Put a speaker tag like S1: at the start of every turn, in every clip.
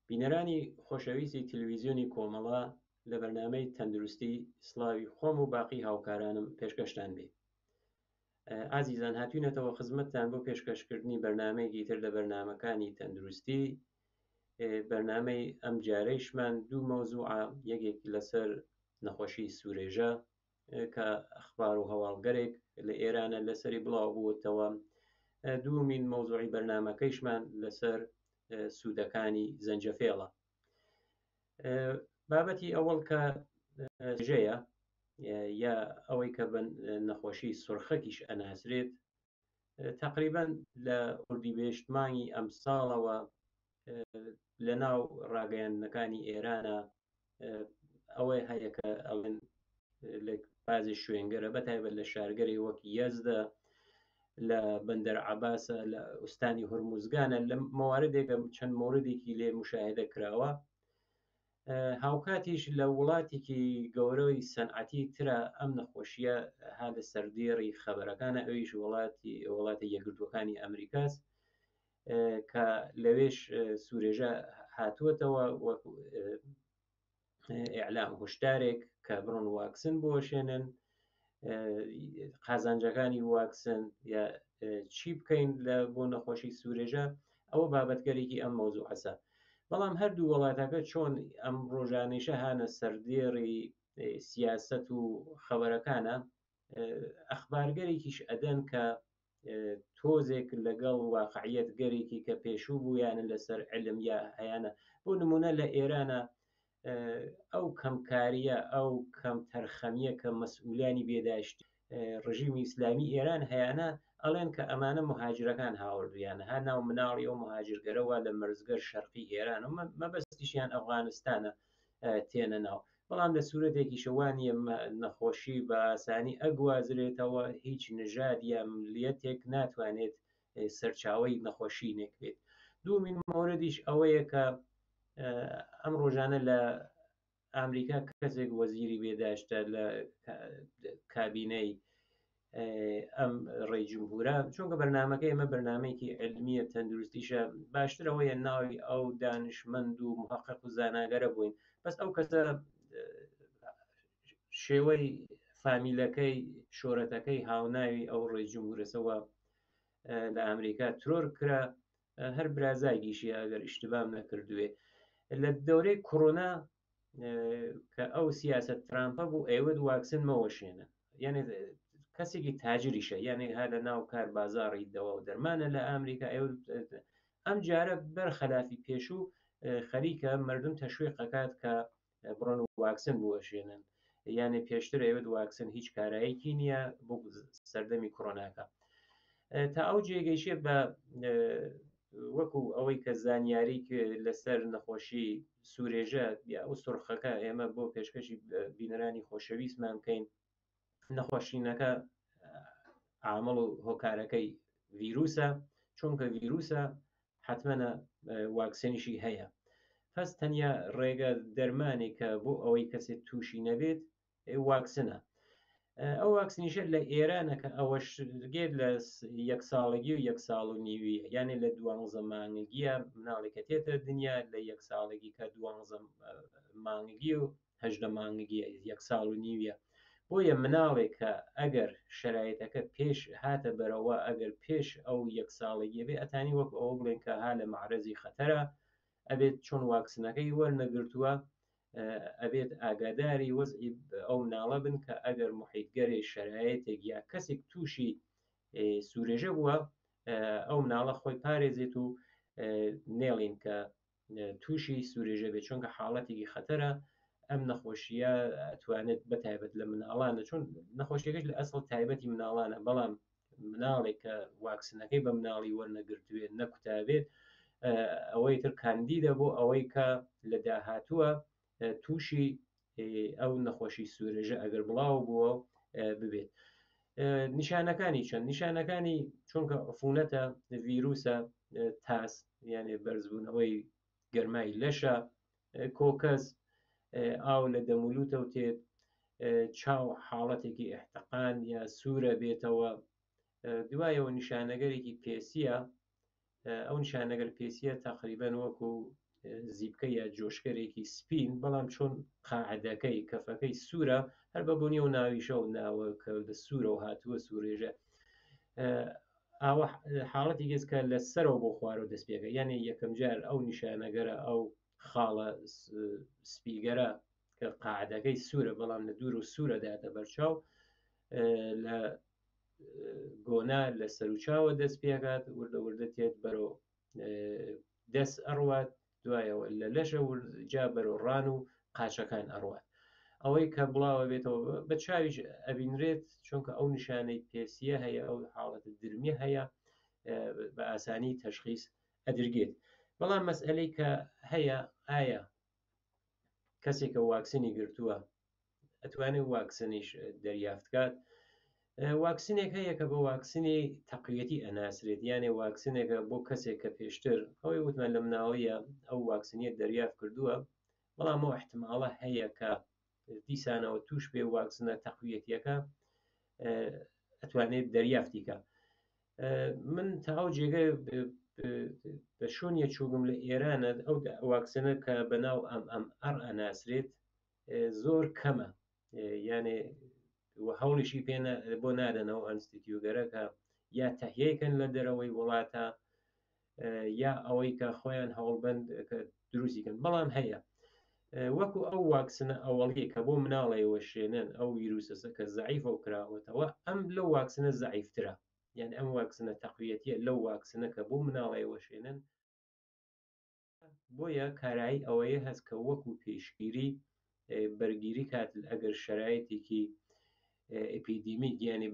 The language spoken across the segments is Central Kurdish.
S1: بینەرانی خۆشەویستی تەلەڤیزیۆنی کۆمەڵە، لە بەرنامەی تەندروستی سڵاوی خۆم و باقی هاوکارانم پێشکەشتان بێ. ئازیزان، هاتوینەتەوە خزمەتتان بۆ پێشکەشکردنی بەرنامەیەکی تر لە بەرنامەکانی تەندروستی. بەرنامەی ئەم جارەیشمان دوو مەوزوعە، یەکێک لەسەر نەخۆشی سوورێژە کە ئەخبار و هەواڵگەرێک لە ئێرانە لەسەری بڵاو بووتەوە. دوومین مەوزوعی بەرنامەکەیشمان لەسەر سوودەکانی زەنجەفێڵە. بابەتی ئەوەڵ کە ژەیە یا ئەوەی کە بە نەخۆشی سورخەکیش ئەناسرێت، تقریبان لە ئوردیبێشت مانگی ئەم ساڵەوە لە ناو ڕاگەیاندنەکانی ئێرانە ئەوەی هەیە کە ئەڵێن لە بازی شوێنگەرە، بەتایبەت لە شارگەری وەک یەزدە، لە بەندەر عەباسە، لە ئوستانی هورموزگانە، لە مەواردێکە چەند مۆردێکی لێ مشاهدە کراوە. هاوکاتیش لە وڵاتێکی گەورەی سەنعەتی ترە ئەم نەخۆشیە ها لە سەردێڕی خەبەرەکانە، ئەویش وڵاتی یەکگرتووەکانی ئەمریکاست کە لەوێش سوورێژە هاتووەتەوە وەک ئیعلام هشدارێک کە بڕۆن واکسن بۆشێنن، قازانجەکانی واکسن یا چی بکەین لە بۆ نەخۆشی سوورێژە. ئەوە بابەتگەرێکی ئەم مەوزوع هەسە. بەڵام هەردوو وڵاتەکە چۆن ئەم ڕۆژانێشە هانە سەردێڕی سیاست و خەبەرەکانە، ئەخبارگەرێکیش ئەدەن کە تۆزێک لەگەڵ واقعیەت گەرێکی کە پێشوو بوو یانە لەسەر علم یا هەیەە. بۆ نمونە لە ئێرانە ئەو کەمکاریە، ئەو کەم تەرخەمیە کە مەسئولانی بێداشتی ڕژیمی ئیسلامی ئێران هەیەە، ئەڵێن کە ئەمانە مهاجرەکان هاوردویانە، ها ناو مناڵی ئەو مهاجرگەرەوە لە مەرزگەر شەرقی ئێران و مەبەستیشیان ئەفغانستانە تێنە ناو. بەڵام لە سوورەتێکی شەوانیە نەخۆشی بە ئاسانی ئەگوازرێتەوە، هیچ نژاد یا ملیەتێک ناتوانێت سەرچاوەی نەخۆشینێک بێت. دوومین مۆردیش ئەوەیە کە ئەم ڕۆژانە لە ئەمریکا کەسێک وەزیری بێداشتە لە کابینەی ئەم ڕێجمهورە، چونکە بەرنمەکە ئێمە بەرنمەیەکی علمیە تەندروستیشە، باشترەوەیە ناوی ئەو دانشمەند و محقق و زاناگەرە بووین. بەس ئەو کەسە شێوەی فامیلەکەی شۆرەتەکەی هاوناوی ئەو ڕێجمهورەسەوە لە ئەمریکا ترۆر کرا، هەر برازایگیشی ئەگەر ئیشتبام نەکردوێ. لە دەورەی کۆڕۆنا کە ئەو سیاست ترامپە بوو، ئێوە واکسن مەوەشێنە، یعنی کەسێکی تاجریشە، یعنی ها لە ناو کار بازاڕی دەوا و دەرمانە لە ئەمریکا. ئەم جارە بەرخەلافی پێشوو خەریکە مردم تەشویقەکات کە بڕۆن واکسن بوەشێنن، یعنی پێشتر ئێوە واکسن هیچ کارایەکی نییە بۆ سەردەمی کۆڕۆناکە. تا ئەو جێگەیشێ بە وەکو ئەوەی کە زانیاری لەسەر نەخۆشی سوورێژە یا ئەو سورخەکە ئێمە بۆ پێشکەشی بینەرانی خۆشەویستمان بکەین. نەخۆشینەکە عامڵ و هۆکارەکەی ڤیرروسە، چونکە ڤیرروسە حتممە واکسنیشی هەیە. پس تەنیا ڕێگە دەرمانی کە بۆ ئەوەی کەسێک تووشی نەبێت واکسنە. ئەو واکسنیشە لە ئێرانە کە ئەوەش گێت لە 1 ساڵگی و 1 ساڵ و نیوی، یعنی لە 12 مانگیە مناڵێکە تێتە دنیا، لە 1 ساڵگی کە 12 مانگی و 18 مانگیە 1 ساڵ و نیویە. بۆیە مناڵێک کە ئەگەر شرایەتەکە پێش هاتە بەرەوە، ئەگەر پێش ئەو 1 ساڵگیە بێ، ئەتانی وەک ئەوە بڵێن کە ها لە معرەزی خەتەرە، ئەبێت چۆن واکسنەکەی وەرنەگرتووە، ئەبێت ئاگاداری وەزعی ئەو مناڵە بن کە ئەگەر محیتگەری شرایەتێک یا کەسێک تووشی سوورێژە بووە، ئەو مناڵە خۆی پارێزێت و نێڵین کە تووشی سوورێژە بێت، چونکە حاڵەتێکی خەتەرە. ئەم نەخۆشیە ئەتوانێت بەتایبەت لە مناڵانە، چون نەخۆشیەکەش لە ئەسڵ تایبەتی مناڵانە، بەڵام مناڵێک کە واکسنەکەی بە مناڵی وەرنەگرتوێت نەکوتابێت، ئەوەی تر کاندیدە بۆ ئەوەی کە لە داهاتووە تووشی ئەو نەخۆشی سوورێژە ئەگەر بڵاو بووە ببێت. نیشانەکانی چەند؟ نیشانەکانی چونکە عفونەتە، ڤیرروسە، تاس یعنی بەرزبوونەوەی گەرمای لەشە، کۆکەس، ئاو لە دەمولوتە و تێت، چاو حاڵەتێکی ئەحتەقان یا سوورە بێتەوە. دوایەوە نیشانەگەرێکی پێسیە، ئەو نیشانەگەر پێسیە تقریبەن وەکو زیبکە یا جۆشکەرێکی سپین بەڵام چۆن قاعدەکەی کەفەکەی سوورە هەر بە بوونی و ناویشە و ناوە کە لە سوورە و هاتووە سوورێژە ئاوە حاڵەتی گەز کە لە سەرەوە بۆ خوارەوە دەست پێەکە یعنی یەکەم جار ئەو نیشانەگەرە ئەو خاڵە سپیگەرە کە قاعدەکەی سوورە بەڵام لە دوور و سوورەداتە بەرچاو لە گۆنا لە سەرچاوە دەست پێکات وردە وردە تێت بەرەو دەست ئەڕوات دوایەوە لە لەشە جا بەرەو ڕان و قاچەکان ئەڕوات ئەوەی کە بڵاوە بێتەوە بە چاویش ئەبینرێت چونکە ئەو نیشانەی پێسیە هەیە ئەو حاڵەتە درمیە هەیە بە ئاسانی تەشخیص ئەدرگێت بەڵام مەسئلەی کە هەیە ئایا کەسێکە واکسنی گرتووە ئەتوانێت واکسنیش دەریافتکات واکسنێک هەیە کە بە واکسنی تەقویەتی ئەناسرێت یانێ واکسنێکە بۆ کەسێک کە پێشتر ئەوەی وتمان لە مناوەیە ئەو واکسنیت دەریافت کردووە بەڵام ئەو احتماڵە هەیە کە دیسانەوە توش پێ واکسنە تەقویەتیەکە ئەتوانێت دەریافتیکە من تا ئەو جێگە بە شوونیە چووگم لە ئێرانە ئەو واکسنە کە بەناو ئەمئەر ئەناسرێت زۆر کەمە یانێ هەوڵیشی پێ بۆ نادەنەوە ئەنستیتیوگەرەکە یا تەهیەکەن لە دەرەوەی وڵاتە یا ئەوەی کە خۆیان هەوڵبند کە دروستیکەن بەڵام هەیە وەکو ئەو واکسنە ئەوەڵی کە بۆ مناڵەوە شوێنن ئەو ویرروسەسە کە زعیفە و کراوەتەوە ئەم لەو واکسنە زعیفترە یعنی ئەم واکسنە تەقویەتیە لەو واکسنە کە بۆ مناڵەوە شوێنن بۆیە کارایی ئەوەیە هەست کە وەکو پێشگیری بەرگیری کات ئەگەر شرایەتێکی ئپیدیمی گیانی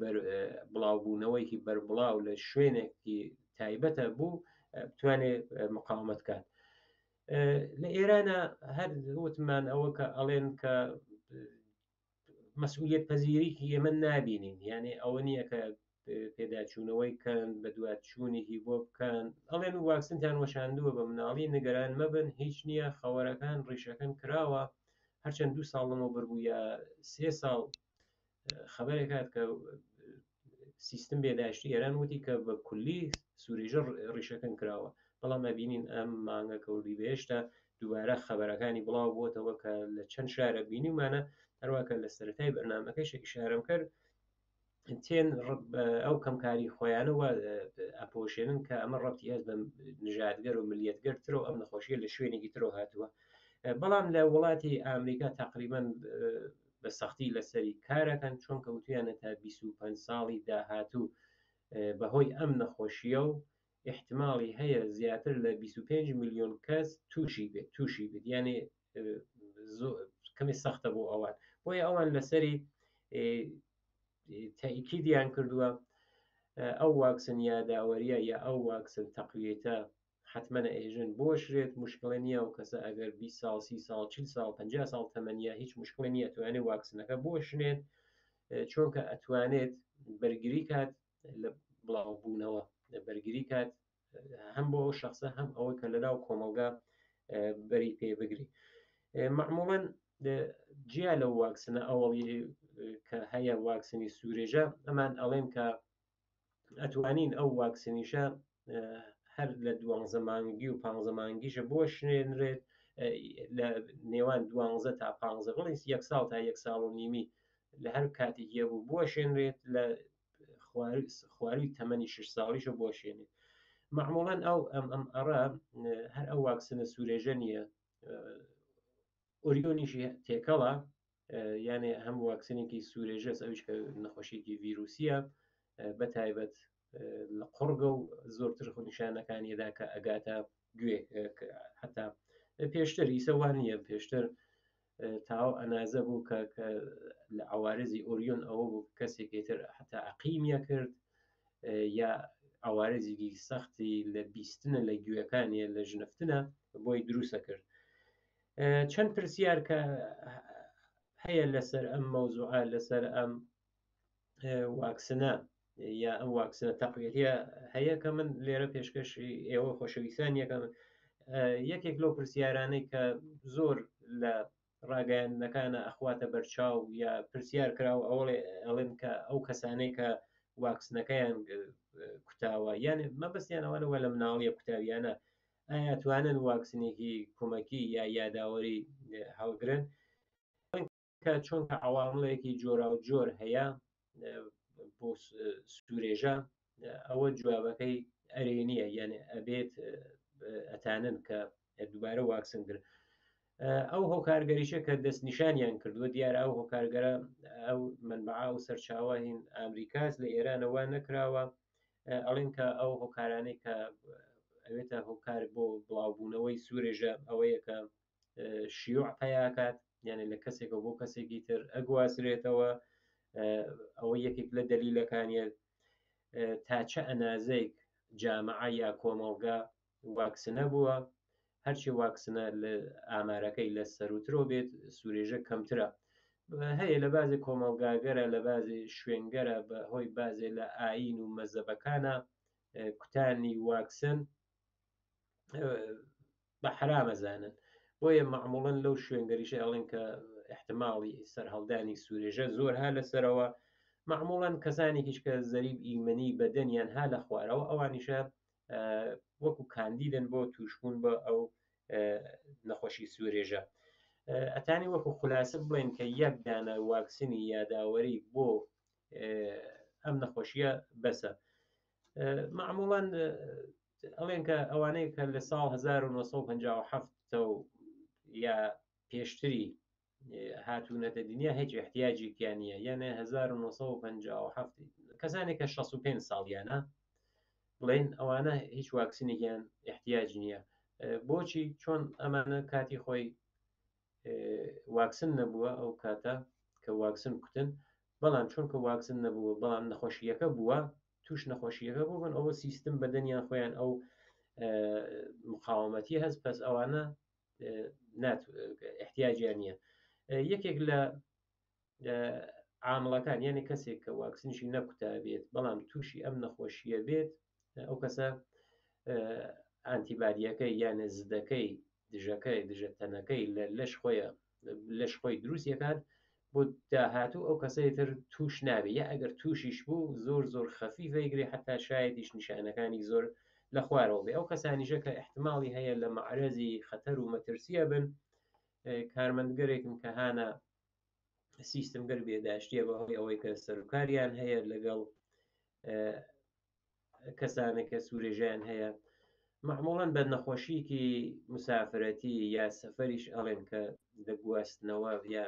S1: بڵاوبوونەوەیکی بەربڵاو لە شوێنێکی تایبەتە بوو بتوانێت مقاومەت کات لە ئێرانە هەر وتمان ئەوە کە ئەڵێن کە مەسئولیت پەزیریکی ئێمە نابینین یعنی ئەوە نییە کە پێداچوونەوەی کەن بە دواتچوونێکی بۆ بکەن ئەڵێن و واکسنتان وەشاندووە بە مناڵی نیگەران مەبن هیچ نییە خەوەرەکان ڕیشەکەن کراوە هەرچەند 2 ساڵ لەمە بڕبوو یا 3 ساڵ خبرێک هات کە سیستم بێداشتی ئێران وتی کە بە کولی سوورێژە ڕیشەکەن کراوە بەڵام ئەبینین ئەم مانگە کەوردی بهێشتا دووبارە خبرەکانی بڵاو بۆتەوە کە لە چەند شارە بینیمانە هەروەکە لە سەرەتای بەرنامەکەی ئیشارەم کرد تێن ئەو کەمکاری خۆیانەوە ئەپۆشێنن کە ئەمە ڕەتی هەست بە نژادگەر و ملیەتگەرترەوە ئەم نەخۆشیە لە شوێنێکی ترۆ هاتووە بەڵام لە وڵاتی ئامریکا تقریبان بە سەختی لەسەری کارەکەن چۆن کەوتویانە تا 25 ساڵی داهاتوو بەهۆی ئەم نەخۆشیە و احتمالی هەیە زیاتر لە 25 میلیۆن کەس تووشی بێت یعنی کەمی سەختە بۆ ئەوان بۆیە ئەوان لەسەری تاکیدیان کردووە ئەو واکسن یا داوەریە یا ئەو واکسن تەقویەتە حتمما ئێژن بۆشرێت مشکلە نییە و کەسە ئەگەر 20 ساڵ 30 ساڵ 40 ساڵ 50 ساڵ تەمەنیە هیچ مشکلە نییە توانێت واکسنەکە بۆشنێت چونکە ئەتوانێت بەرگری کات لە بڵاوبوونەوە بەرگری کات هەم بۆ شخصە هەم ئەوە کە لەناو کۆمەلگا بەری پێ بگری معموڵەن جیا لە واکسنە ئەوڵی کە هەیە واکسنی سوورێژە ئەمان ئەڵێن کە ئەتوانین ئەو واکسنیشە هەر لە 12 مانگی و 15 مانگیشە بۆ شوێنرێت لە نێوان 12 تا 15 بڵێ 1 ساڵ تا 1 ساڵ و نیمی لە هەر کاتێکیە بوو بۆ شوێنرێت لە خواروی تەمەنی 6 ساڵیشە بۆ شوێنێت معموڵەن ئەو ئەڕە هەر ئەو واکسنە سوورێژە نییە ئۆریۆنیشی تێکەڵە یانێ هەم واکسنێکی سوورێژەس ئەوش کە نەخۆشیێکی ڤیرروسیە بەتایبەت لە قڕگە و زۆرتر خۆنیشانەکانیدا کە ئەگاتە گوێ حتا پێشتر ئیسەوان نیە پێشتر تاو ئەنازە بوو کە لە عوارزی ئۆریۆن ئەوە بوو کەسێکێتر حتا عقیمیە کرد یا عوارزێکی سەختی لە بیستنە لە گوێەکانیە لە ژنفتنە بۆی دروستە کرد چەند پرسیار کە هەیە لەسەر ئەم مەوزوعە لەسەر ئەم واکسنە یا ئەم واکسنە تەقویەتیە هەیە کە من لێرە پێشکەشی ئێوە خۆشەویستان یەکەم یەکێک لەو پرسیارانەی کە زۆر لە ڕاگەیاندنەکانە ئەخواتە بەرچاو یا پرسیار کراوە ئەڵێن کە ئەو کەسانەی کە واکسنەکەیان کوتاوە یانێ مەبەستیان ئەوەنەوە لە مناڵیە کوتاویانە ئایا توانن واکسنێکی کۆمەکی یا یاداوەری هەڵگرن کە چونکە عوامڵێکی جۆرا و جۆر هەیە بۆ سوورێژە ئەوە جوابەکەی ئەرێ نییە یعنی ئەبێت ئەتانن کە دووبارە واکسنگر ئەو هۆکارگەریشە کە دەستنیشانیان کردووە دیارە ئەو هۆکارگەرە ئەو منبعا و سەرچاوە هین ئامریکاس لە ئێرانەوە نەکراوە ئەڵێن کە ئەو هۆکارانەی کە ئەوێتە هۆکار بۆ بڵاوبوونەوەی سوورێژە ئەوەیە کە شیوع پەیاکات یعنی لە کەسێکە بۆ کەسێکی تر ئەگوازرێتەوە ئەوە یەکێک لە دەلیلەکانیە تا چە ئەنازەیەک جامعە یا کۆمەڵگا واکسنە بووە هەرچی واکسنە لە ئامارەکەی لە سەروترۆ بێت سوورێژە کەمترە هەیە لە بازی کۆمەڵگاگەرە لە بازی شوێنگەرە بە هۆی بازێ لە ئاین و مەزەبەکانە کوتانی واکسن بە حرامەزانن بۆیە معموڵن لەو شوێنگەریشە ئەڵێن کە احتماڵی سەرهەڵدانی سوورێژە زۆر ها لەسەرەوە معموڵەن کەسانێکیش کە زەریب ئیمەنی بەدەنیان ها لە خوارەوە ئەوانیشە وەکو کاندیدن بۆ توشبوون بە ئەو نەخۆشی سوورێژە ئەتانی وەکو خولاسە بڵێن کە یەک دانە واکسنی یاداوەری بۆ ئەم نەخۆشیە بەسە معموڵەن ئەڵێن کە ئەوانەیە کە لە ساڵ 1957 یا پێشتری هاتوونەتە دنیا هیچ احتیاجێکیان نییە یانە 1957 کەسانێک کە 65 ساڵیانە بڵێن ئەوانە هیچ واکسینێکیان احتیاج نییە بۆچی چۆن ئەمانە کاتی خۆی واکسن نەبووە ئەو کاتە کە واکسن کوتن بەڵام چونکە واکسن نەبووە بەڵام نەخۆشیەکە بووە توش نەخۆشیەکە بوو بن ئەوە سیستم بەدەنیان خۆیان ئەو مقاومەتی هەست پس ئەوانە احتیاجیان نییە یەکێک لە عامڵەکان یعنی کەسێک کە واکسنیشی نەکوتا بێت بەڵام تووشی ئەم نەخۆشیە بێت ئەو کەسە ئانتیبادیەکەی یانە زدەکەی دژەکەی دژەتەنەکەی لەش خۆی دروستیەکان بۆ داهاتوو ئەو کەسەیتر توش نابێ یا ئەگەر تووشیش بوو زۆر خەفیفەیگری حتا شایدیش نیشانەکانی زۆر لە خوارەوە بێ ئەو کەسانیشە کە احتماڵی هەیە لە مەعرەزی خەتەر و مەترسیە بن کارمەندگەرێکم کە هانە سیستمگەر بێداشتیە بەهۆی ئەوەی کە سەرکاریان هەیە لەگەڵ کەسانێکە سوورێژیان هەیە معموڵەن بە نەخۆشیکی مسافرەتی یا سەفەریش ئەڵێن کە دەگواستنەوە یا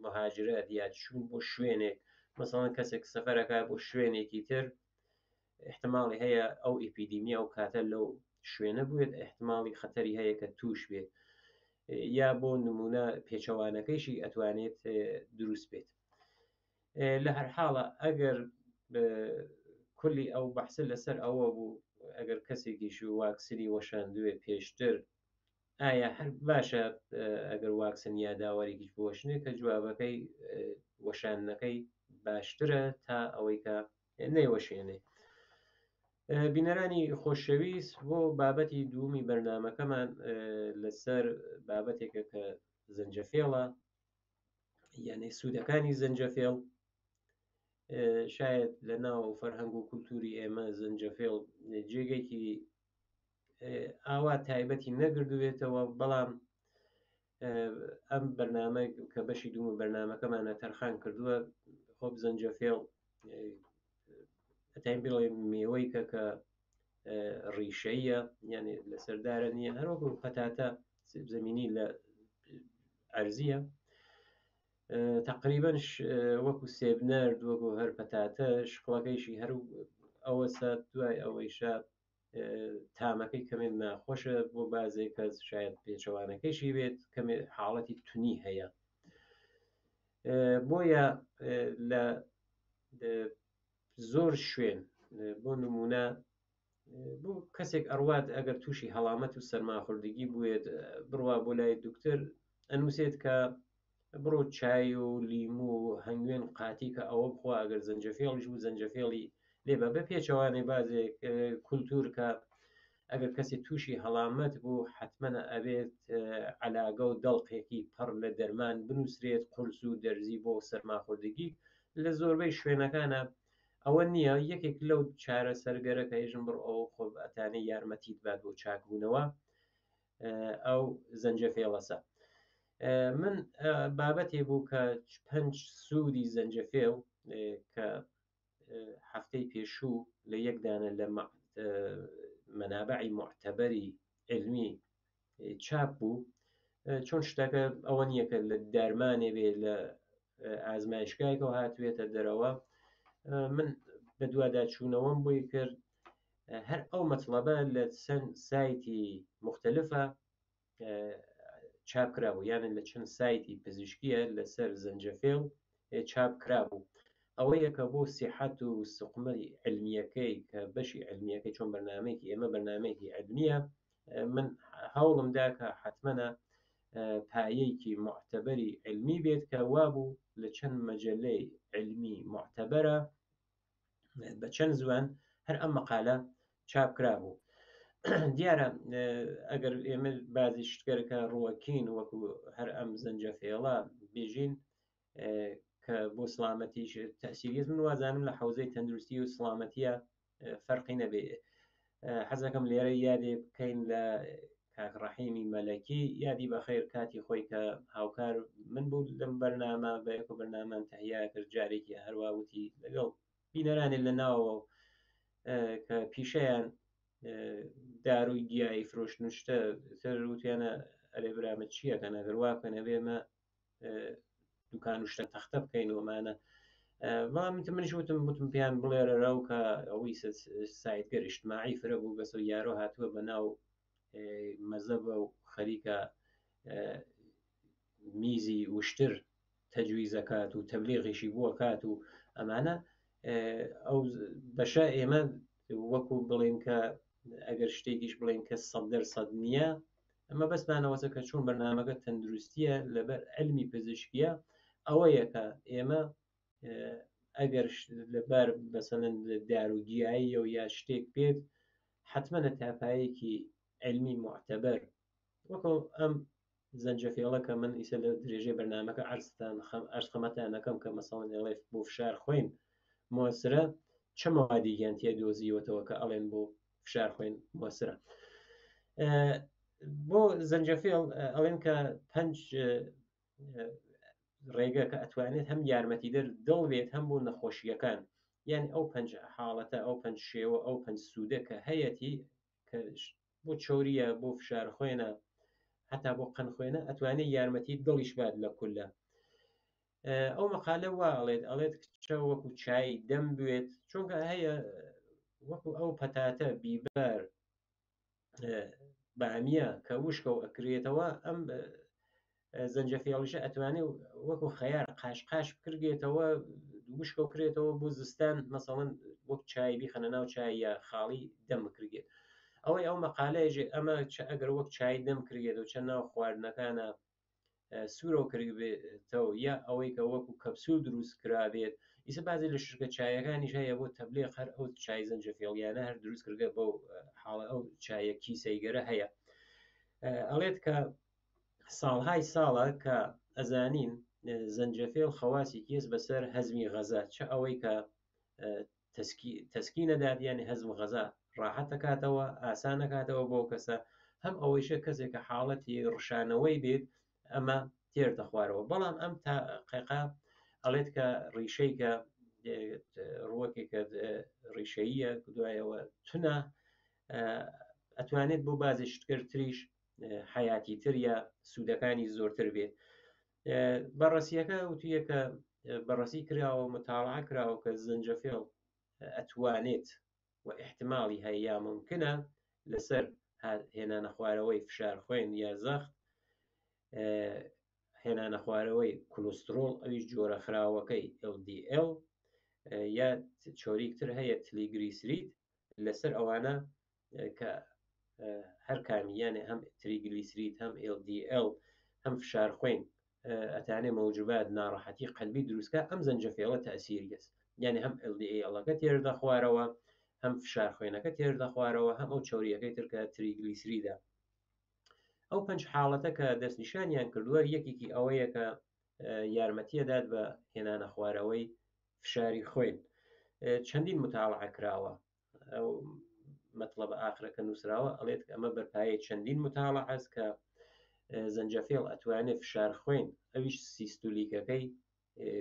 S1: مهاجرەت یا چوون بۆ شوێنێک مەسەڵەن کەسێک سەفەرەکە بۆ شوێنێکی تر احتماڵی هەیە ئەو ئیپیدیمیا و کاتە لەو شوێنە بوێت احتماڵی خەتەری هەیە کە توش بێت یا بۆ نمونە پێچەوانەکەیشی ئەتوانێت دروست بێت لە هەر حاڵە ئەگەر کولی ئەو بەحسە لەسەر ئەوە بوو ئەگەر کەسێکیش واکسنی وەشاندوێ پێشتر ئایا هەر باشە ئەگەر واکسن یاداوەرێکیش بۆشنێ کە جوابەکەی وەشانەکەی باشترە تا ئەوەی کە نەیوەشێنێ بینەرانی خۆشەویست بۆ بابەتی دوومی بەرنمەکەمان لەسەر بابەتێکە کە زەنجەفێڵە یعنی سوودەکانی زەنجەفێڵ شاید لە ناو فەرهەنگ و کولتوری ئێمە زەنجەفێڵ جێگەیەکی ئاوا تایبەتی نەگردوێتەوە بەڵام ئەم بەرنامە کە بەشی دووم بەرنمەکەمانە تەرخان کردووە خۆب زەنجەفێڵ ئەتین بڵێ میوەی کە ڕیشەیە یعنی لە سەردارە نییە هەروەکو پەتاتە زمینی لە ئەرزیە تقریبا وەکو سێبنەرد وەکو هەر پەتاتە شقڵەکەیشی هەر ئەوە سات دوای ئەوەیشە تامەکەی کەمێ ناخۆشە بۆ بازێک کەس شاید پێچەوانەکەیشی بێت کەمێ حاڵەتی تونی هەیە بۆیە لە زۆر شوێن بۆ نمونە بۆ کەسێک ئەڕوات ئەگەر تووشی هەڵامەت و سەرماخوردگی بوێت بڕوا بۆ لای دوکتەر ئەنووسێت کە بڕۆ چای و لیمو و هەنگوێن قاتی کە ئەوە بخوا ئەگەر زەنجەفێڵیش بوو زەنجەفێڵی لێبە بە پێچەوانەی بازێک کولتور کە ئەگەر کەسی تووشی هەڵامەت بوو حتممە ئەبێت عەلاگە و دەڵقێکی پڕ لە دەرمان بنووسرێت قورس و دەرزی بۆ سەرماخوردگی لە زۆربەی شوێنەکانە ئەوە نییە یەکێک لەو چارە سەرگەرە کە هێژم بڕ ئەو خۆ ئەتانەی یارمەتیت بات بۆ چاکبوونەوە ئەو زەنجەفێڵەسە. من بابەتێ بوو کە 5 سوودی زەنجەفێڵ کە هەفتەی پێشوو لە یەکدانە لە مەنابعی معتەبەری علمی چاپ بوو. چۆن شتەکە ئەوە نییە کە لە دەرمانێ بێ لە ئازمایشگایەوە هاتوێتە دەرەوە. من بە دوواداچوونەوەم بۆی کرد هەر ئەو مەطلبە لە چەند سایتی مختلفە چاپ کرابوو، یانە لە چەند سایتی پزیشکیە لەسەر زەنجەفێڵ چاپ کرابوو. ئەوەیە کە بۆ سیحەت و سقمەی علمیەکەی کە بەشی علمیەکەی چۆن بەرنامەیەکی ئێمە بەرنامەیەکی علمیە، من هەوڵمدا کە حتمەنە پایەیەکی معتەبەری علمی بێت کە وابوو لە چەند مەجەلەی علمی معتەبەرە بە چەند زوان هەر ئەم مەقالە چاپ کرابوو. دیارە ئەگەر ئێمە بازی شتگەرەکە ڕووەکین وەکو هەر ئەم زەنجەفێڵە بێژین کە بۆ سڵامەتیش تەسیریز، من وازانم لە حوزەی تەندروستی و سڵامەتیە فەرقی نەبێ. حەزەکەم لێرە یادێ بکەین لە کاک ڕەحیمی مەلەکی، یادی بەخێر کاتی خۆی کە هاوکار من بوو لەم بەرنامە بە یەک و بەرنامان تەهیا کرد، جارێکی هەروە وتی لەگەڵ بینەرانێک لە ناوەوە کە پیشەیان داروی گیایی فرۆشتن شتە تر وتیانە ئەرێ برامە چییەکە نەگەر واکەنە بێمە دوکان و شتە تەختە بکەین ومانە. منیش وتم پێیان بڵێرە و کە ئەوەی سایتگەر ئیجتماعی فرە بوو بەسەر یارۆ هاتووە بە ناو مەزەبە و خەریکە میزی وشتر تەجویزەکات و تەبلیغیشی بووە کات و ئەمانە ئەو بەشە ئێمە وەکو بڵێن کە ئەگەر شتێکیش بڵێن کە 100% نییە، ئەمە بەسمانەوەسە کە چۆن بەرنامەکە تەندروستیە لەبەر علمی پزیشکیە. ئەوەیە کە ئێمە ئەگەر لەبەر بەسەڵەن داروگیایی و یا شتێک بێت حتممەە تاپایەکی علمی معتەبەر وەکو ئەم زەنجەفێڵە کە من ئیسە لە درێژەی بەرنامەکە ئەرزخەمەتانەکەم کە مەسەڵەن ئەڵێ بۆ فشار خوێن مۆسرە چه موادیگەیان تێ دۆزیوەتەوە کە ئەڵێن بۆ فشار خوێن مۆسرە. بۆ زەنجەفێڵ ئەڵێن کە 5 ڕێگە کە ئەتوانێت هەم یارمەتیدەر دڵ بێت هەم بۆ نەخۆشیەکان، یعنی ئەو 5 حاڵەتە ئەو 5 شێوە ئەو 5 سوودە کە هەیەی کە بۆ چۆریە بۆ فشار خوێنە هەتا بۆ قەن خوێنە ئەتوانێت یارمەتی دڵیش بات لە کولە. ئەو مەقالە وا ئەڵێت کچە وەکو چای دەم بوێت، چونکە هەیە وەکو ئەو پەتاتە بیبەر بامیە کە وشکە و ئەکرێتەوە، ئەم زەنجەفێڵیشە ئەتوانێت وەکو خەیار قاشقاش بکرێتەوە وشکە و کرێتەوە بۆ زستان، مەسەڵەن وەک چای بیخەنە ناو چای یا خاڵی دەم بکرێت. ئەوەی ئەو مەقالەیەژێ ئەمە ئەگەر وەک چای دەم کرێت و چەند ناو خواردنەکانە سوورەوە کردبێتەوە یا ئەوەی کە وەکو کەپسول دروست کرابێت، ئیسە بازی لە شرکە چایەکانیش هەیە بۆ تەبلیغ هەر ئەو چای زەنجەفێڵیانە هەر دروست کردگە بۆ حاڵە ئەو چایە کیسەیگەرە هەیە. ئەڵێت کە ساڵهای ساڵە کە ئەزانین زەنجەفێڵ خەواسی کێس بەسەر هەزمی غەزا، چه ئەوەی کە تەسکینەدات یانی هەزم غەزا ڕاحەت دەکاتەوە ئاسان دەکاتەوە بۆ کەسە، هەم ئەوەیشە کەسێک کە حاڵەتی ڕشانەوەی بێت ئەمە تێر دەخوارەوە. بەڵام ئەم تاقیقا ئەڵێت کە ڕیشەی کە ڕووەکێکە ڕیشەیە دوایەوە تونە ئەتوانێت بۆ بازی شتکردتریش حیاتی تر یا سوودەکانی زۆرتر بێت. بەڕەسیەکە وتویە کە بەڕەسی کراوە متاڵعە کراوە کە زەنجەفێڵ ئەتوانێت و احتماڵی هەیە یا ممکنە لەسەر هێنانە خوارەوەی فشار خوێن یا زەخت، هێنانە خوارەوەی کولۆسترۆڵ ئەویش جۆرە خراوەکەی LDL یا چۆریکتر هەیە تریگلیسیرید، لەسەر ئەوانە کە هەر کامیانێ هەم تریگلیسیرید هەم LDL هەم فشار خوێن ئەتانێ مەوجوبات ناڕەحەتی قەلبی دروستکە، ئەم زەنجەفێڵە تەسیریە، یعنی هەم LDLەکە تێردا خوارەوە هەم فشار خوێنەکە تێردا خوارەوە هەم ئەو چۆریەکەی ترکە تریگلیسیریدە. ئەو 5 حاڵەتە کە دەستنیشانیان کردووە یەکێکی ئەوەیە کە یارمەتیەدات بە هێنانە خوارەوەی فشاری خوێن. چەندین متاڵعە کراوە، مەطلب ئاخرەکە نووسراوە ئەڵێت ئەمە بەرپایە چەندین متاڵە حەز کە زەنجەفێڵ ئەتوانێت فشار خوێن ئەویش سیستولیکەکەی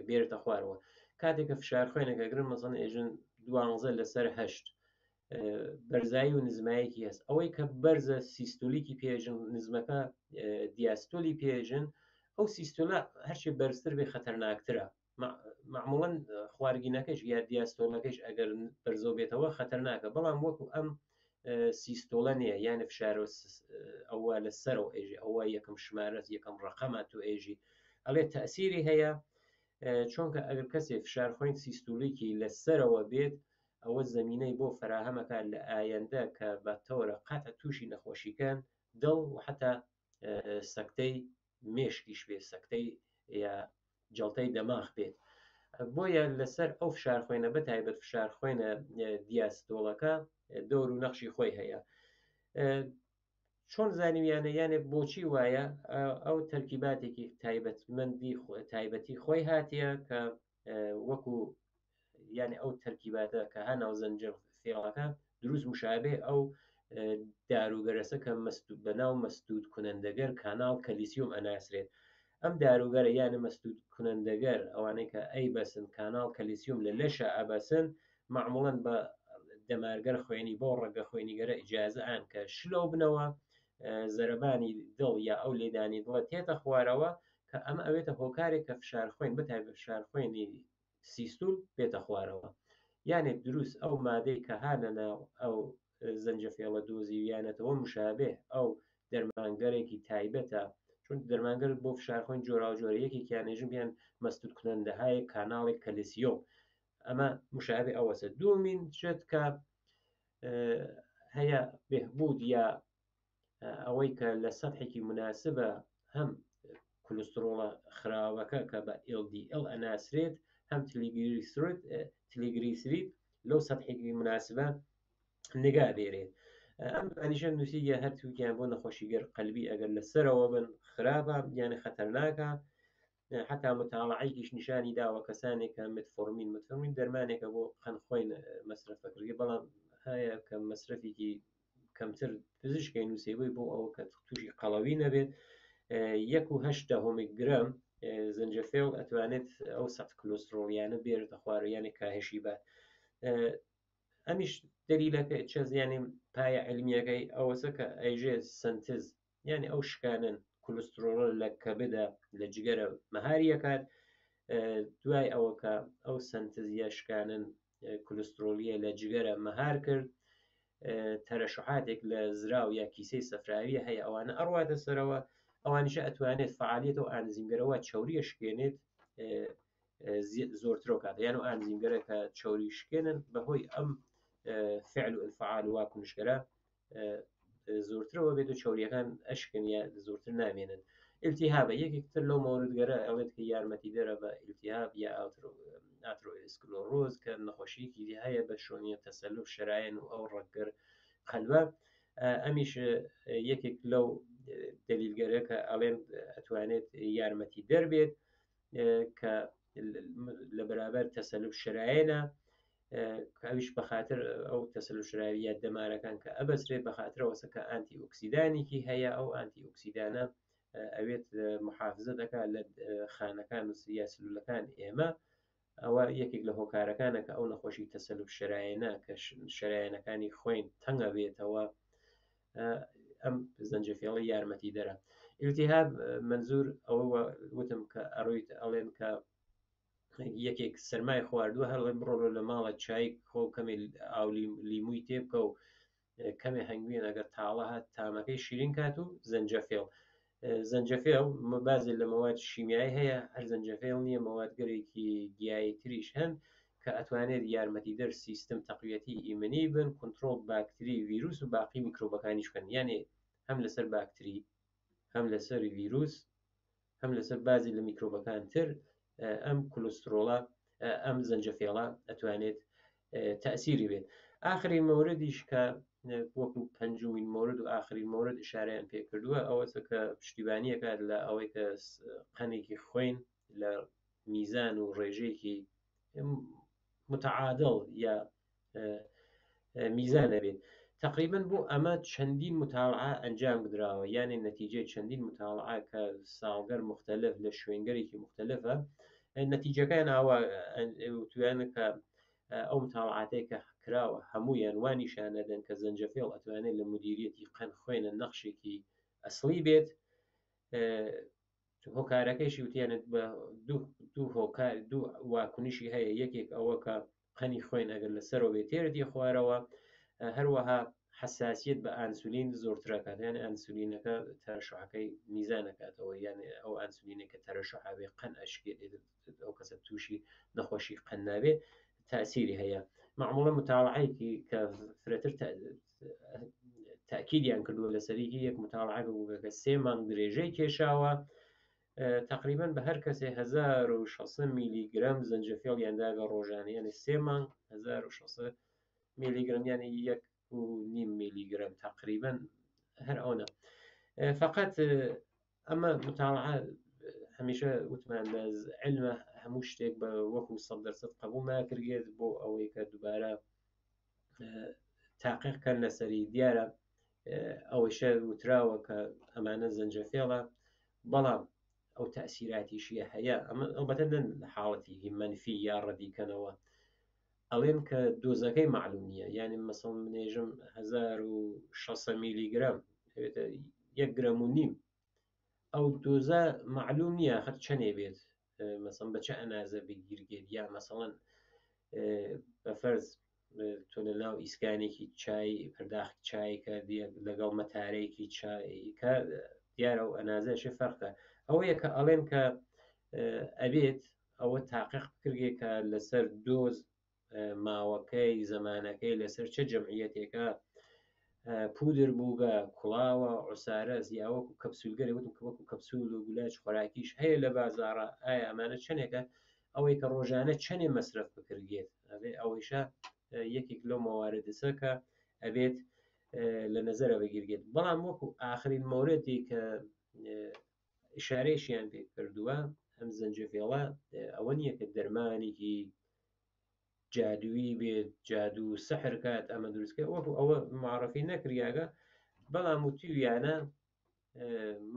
S1: بێرتە خوارەوە کاتێککە فشار خوێنەکەگرن مەسەڵەن ئێژن 12 لەسەر 8 بەرزایی و نزمایەکی هەست ئەوەی کە بەرزە سیستولیکی پێژن نزمەکە دیاستۆلی پێژن ئەو سیستۆلا هەرچی بەرزتر بێ خەتەرناکترە معموڵەن خواردگینەکەش یا دیاستۆلەکەش ئەگەر بەرزۆ بێتەوە خەتەرناکە بەڵام وەکو ئەم سیستۆلە نییە یانە فشارۆ ئەوە لەسەرەوە ئێژی ئەوە یەکەم ژمارەت یەکەم ڕقەمە تو ئێژی ئەڵێ تەسیری هەیە چونکە ئەگەر کەسێ فشار خوێن سیستولیکی لەسەرەوە بێت ئەوە زمینەی بۆ فراهەمەکان لە ئایندە کە بە تەورە قەتە تووشی نەخۆشیکان دڵ و حتا سەکتەی مێشکیش بێت سەکتەی یا جەڵتەی دەماغ بێت بۆیە لەسەر ئەو فشار خوێنە بەتایبەت فشار خوێنە دیاستۆڵەکە دەور و نەخشی خۆی هەیە چۆن زانیویانە یانێ بۆچی وایە ئەو تەرکیباتێکی تایبەتی خۆی هاتیە کە وەکو یعنی ئەو تەرکیباتە کە هەناو زەنجەفێڵەکە دروست مشابێ ئەو داروگەرەسە کە بەناو مەستود کنەندەگەر کاناڵ کەلیسیۆم ئەناسرێت ئەم داروگەرە یانە مەستود کنەندەگەر ئەوانەی کە ئەی بەسن کاناڵ کەلیسیۆم لە لەشە ئەبەسن معموڵەن بە دەمارگەر خوێنی بۆ ڕەگە خوێنیگەرە ئیجازە ئان کە شلۆ بنەوە زەرەبانی دڵ یا ئەو لێدانی دڵە تێتە خوارەوە کە ئەمە ئەوێتە هۆکارێک کە فشار خوێن بەتایبەت فشار خوێنی سیستول بێتە خوارەوە یانێ دروست ئەو مادەی کە هانە ناو ئەو زەنجەفێڵە دۆزی یانەتەوە مشابێ ئەو دەرمانگەرێکی تایبەتە چون دەرمانگەر بۆ فشار خوێن جۆرا و جۆرەیەکی کیانێژم بیان مەستود کنەندەهای کاناڵی کەلیسیۆم ئەمە مشابێ ئەوەسە دومین شت کە هەیە بهبوود یا ئەوەی کە لە سەدحێکی مناسبە هەم کولسترۆڵە خراوەکە کە بە LDL ئەناسرێت هەم تلیگریسریت لەو سەدحێکی مناسبە نگا دێرێت ئەم ئەنیشە نووسیگە هەرتووکیان بۆ نەخۆشیگەر قەلبی ئەگەر لەسەرەوە بن خراپە یانە خەتەرناکە حتا متاڵعەیەکیش نیشانی داوە کەسانێک کە متفۆرمین دەرمانێکە بۆ خەنخۆین مەصرفەکردی بەڵام هەیە کە مەصرفێکی کەمتر پزیشکی نووسێبووی بۆ ئەوە کە تووشی قەڵەوی نەبێت 1.8 گرام زەنجەفێڵ ئەتوانێت ئەو سەد کلۆسترۆلیانە بێرتە خوارەیانێ کاهێشی بات ئەمیش دلیلەکە چەزیانی پایە علمیەکەی ئەوەسە کە ئەیژێ سنتز یعنی ئەو شکانن کولسترۆڵ لە کەبدا لە جگەرە مەهاریەکات دوای ئەوە کە ئەو سنتزیە شکانن کولسترۆلیە لە جگەرە مەهار کرد تەرەشحاتێک لە زراو یا کیسەی سەفراویە هەیە ئەوانە ئەڕواتە سەرەوە ئەوانیشە ئەتوانێت فعالیت و ئانزیمگەرەوە چاوریە شکێنێت زۆرترۆ کات یان و ئانزیمگەرە کە چاوری شکێنن بەهۆی ئەم فعل و الفعال وا کنشگەرە زۆرترەوە بێت و چاوریەکان ئەشکن یا زۆرتر نامێنن التیهابە یەکێکتر لەو مۆردگەرە ئەوێت کە یارمەتی دەرە بە التیهاب یا ئاترۆسکلۆڕۆز کە نەخۆشیەکی هەیە بە شۆنیە تەسەلوف شرایەن و ئەو ڕەگەر قەلبە ئەمیش یەکێک لەو دلیلگەرە کە ئەڵێن ئەتوانێت یارمەتی دەربێت کە لە بەرابەر تەسەلوف شرایەنە ئەویش بەخاتر ئەو تەسەلوف شراوی یا دەمارەکان کە ئەبەسرێت بەخاترەوەسە کە ئانتی ئۆکسیدانێکی هەیە ئەو ئانتی ئۆکسیدانە ئەوێت محافزە دەکات لە خانەکان و یا سلولەکان ئێمە ئەوە یەکێک لە هۆکارەکانە کە ئەو نەخۆشی تەسەلوف شرایەنە کە شرایەنەکانی خوێن تەنگە بێتەوە ئەم زەنجەفێڵی یارمەتی دەرە التیهاب منزور ئەوە وتم کە ئەڕۆیت ئەڵێن کە یەکێک سەرمای خواردووە هەڵێ بڕۆ لە ماڵە چای خۆ کەمێ ئاو لیمووی تێ بکە و کەمێ هەنگوێن ئەگەر تاڵە هات تامەکەی شیرین کات و زەنجەفێڵ بازێک لە مەواد شیمیایی هەیە هەر زەنجەفێڵ نییە مەوادگەرێکی گیایی تریش هەن کە ئەتوانێت یارمەتی دەر سیستم تەقویەتی ئیمنی بن کنترۆل باکتری ڤیروس و باقی میکرۆبەکانیش بکەن یانێ هەم لەسەر باکتری هەم لەسەر ڤیروس هەم لەسەر بازی لە میکرۆبەکان تر ئەم کولسترۆڵە ئەم زەنجەفێڵە ئەتوانێت تەسیری بێت ئاخری مەوردیش کە وەکو پەنجومین مورد و ئاخرین مورد ئشارەیان پێ کردووە ئەوەسە کە پشتیبانیەکات لە ئەوەی کە قەنێکی خوێن لە میزان و ڕێژەیەکی متعادڵ یا میزانە بێت تقریبا بۆ ئەمە چەندین متاڵعە ئەنجام بدراوە، یعنی نەتیجەی چەندین متاڵعە کە ساڵگەر مختلف لە شوێنگەرێکی مختلفە، نەتیجەکان ئاوا توانە کە ئەو متاڵعاتەی کە کراوە هەمویان وانیشانەدەن کە زەنجەفێڵ ئەتوانێت لە مدیریەتی قەند خوێنە نەخشێکی ئەسڵی بێت. هۆکارەکەیشی وتیانێت بە دوو واکنشی هەیە، یەکێک ئەوە کە قەنی خوێن ئەگەر لەسەرەوە بێت تێردی خوارەوە، هەروەها حساسیت بە ئانسولین زۆرترەکات، یان ئانسولینەکە تەرشحەکەی میزانەکاتەوە، یان ئەو ئانسولینێکە تەرەشحاوێ قەن ئەشکێت ئەو کەسە تووشی نەخۆشی قەن نابێ تاسیری هەیە. معموڵە متاڵعەیەکی کە فرەتر تاکیدیان کردووە لەسەریکی یەک متاڵعە بووکە 3 مانگ درێژەی کێشاوە، تقریبا بە هەر کەسێ 1600 میلیگرم زەنجەفێڵ یانداگە ڕۆژانە، یعنی 3 مانگ 1600 میلیگرم، یعنی 1.5 میلیگرم تقریبا هەر ئەوە. فقط ئەمە متاڵعە هەمیشە وتمان بە علمە هەموو شتێک بە وەکو 100% قبول ناکرێت بۆ ئەوەی کە دووبارە تاقیقکەن لەسەری. دیارە ئەوەشە وتراوە کە ئەمانە زەنجەفێڵە، بەڵام ئەو تەسیراتیشیە هەیە، ئەمە ئەوبەتە لە حاڵەتی منفی یا ڕەدیکەنەوە ئەڵێن کە دۆزەکەی معلوم نییە، یعنی مەسەڵ منێژم 1600 میلیگرم 1.5 گرم، ئەو دۆزە معلوم نییە خەت چەندێ بێت، مەسەڵ بە چه ئەنازە بگیرگێت، یا مەسەڵەن بەفەرز تۆ لە ناو ئیسکانێکی چای پرداخی چایکە لەگەڵ مەتارەیەکی چایکە، دیارە و ئەنازەشێ فەرقە. ئەوەیە کە ئەڵێن کە ئەبێت ئەوە تاقیق بکرێت کە لەسەر دۆز ماوەکەی زەمانەکەی لەسەر چه جەمعیەتێکە پودر بووگە کوڵاوە عوسارە زیاوەکو کەپسولگەری وتم کە وەکو کەپسول و گولاش خۆراکیش هەیە لە بازاڕە، ئایا ئەمانە چەندێکە، ئەوەی کە ڕۆژانە چەندێ مەسرف بکرێت، ئەبێ ئەوەیشە یەکێک لەو مەواردسە کە ئەبێت لە نەزەرە بەگیرگێت. بەڵام وەکو ئاخرین مۆردی کە ئشارەیەشیان پێ کردووە ئەم زەنجەفێڵە ئەوە نییە کە دەرمانێکی جادووی بێت، جادو سەحر کات ئەمە دروستکە، وەکو ئەوە معرفی نەکریاگە، بەڵام وتیویانە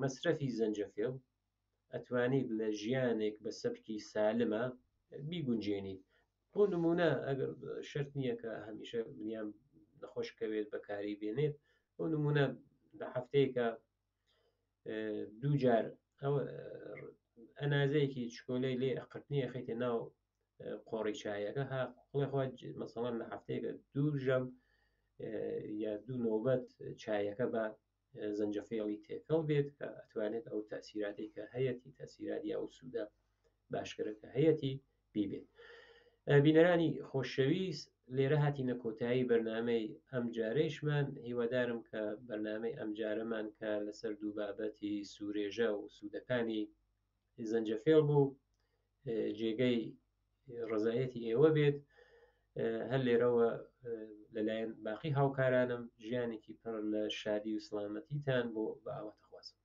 S1: مەسرەفی زەنجەفێڵ ئەتوانیت لە ژیانێک بە سەبکی سالمە بیگونجێنیت. بۆ نمونە ئەگەر شەرت نییە کە هەمیشە بنیام نەخۆشکەوێت بەکاری بێنێت، بۆ نمونە لە هەفتەیەکە 2 جار ئەنازەیەکی چکۆلەی لێ ئەقرتنی ئەخیتە ناو قۆڕی چایەکە، ها خۆڵێخوا مەسەڵەن لە هەفتەیەکە 2 ژەم یا 2 نۆبەت چایەکە بە زەنجەفێڵی تێکەڵ بێت کە ئەتوانێت ئەو تەسیراتی کە هەیەی تەسیراتی ئەو سوودە باشکرەکە هەیەی بیبێت. بینەرانی خۆشەویست، لێرە هاتینە کۆتایی بەرنامەی ئەم جارەیشمان. هیوادارم کە بەرنامەی ئەم جارەمان کە لەسەر دوو بابەتی سوورێژە و سوودەکانی زەنجەفێڵ بوو جێگەی ڕزایەتی ئێوە بێت. هەر لێرەوە لەلایەن باقی هاوکارانم ژیانێکی پڕ لە شادی و سڵامەتیتان بۆ بە ئاواتەخوازم.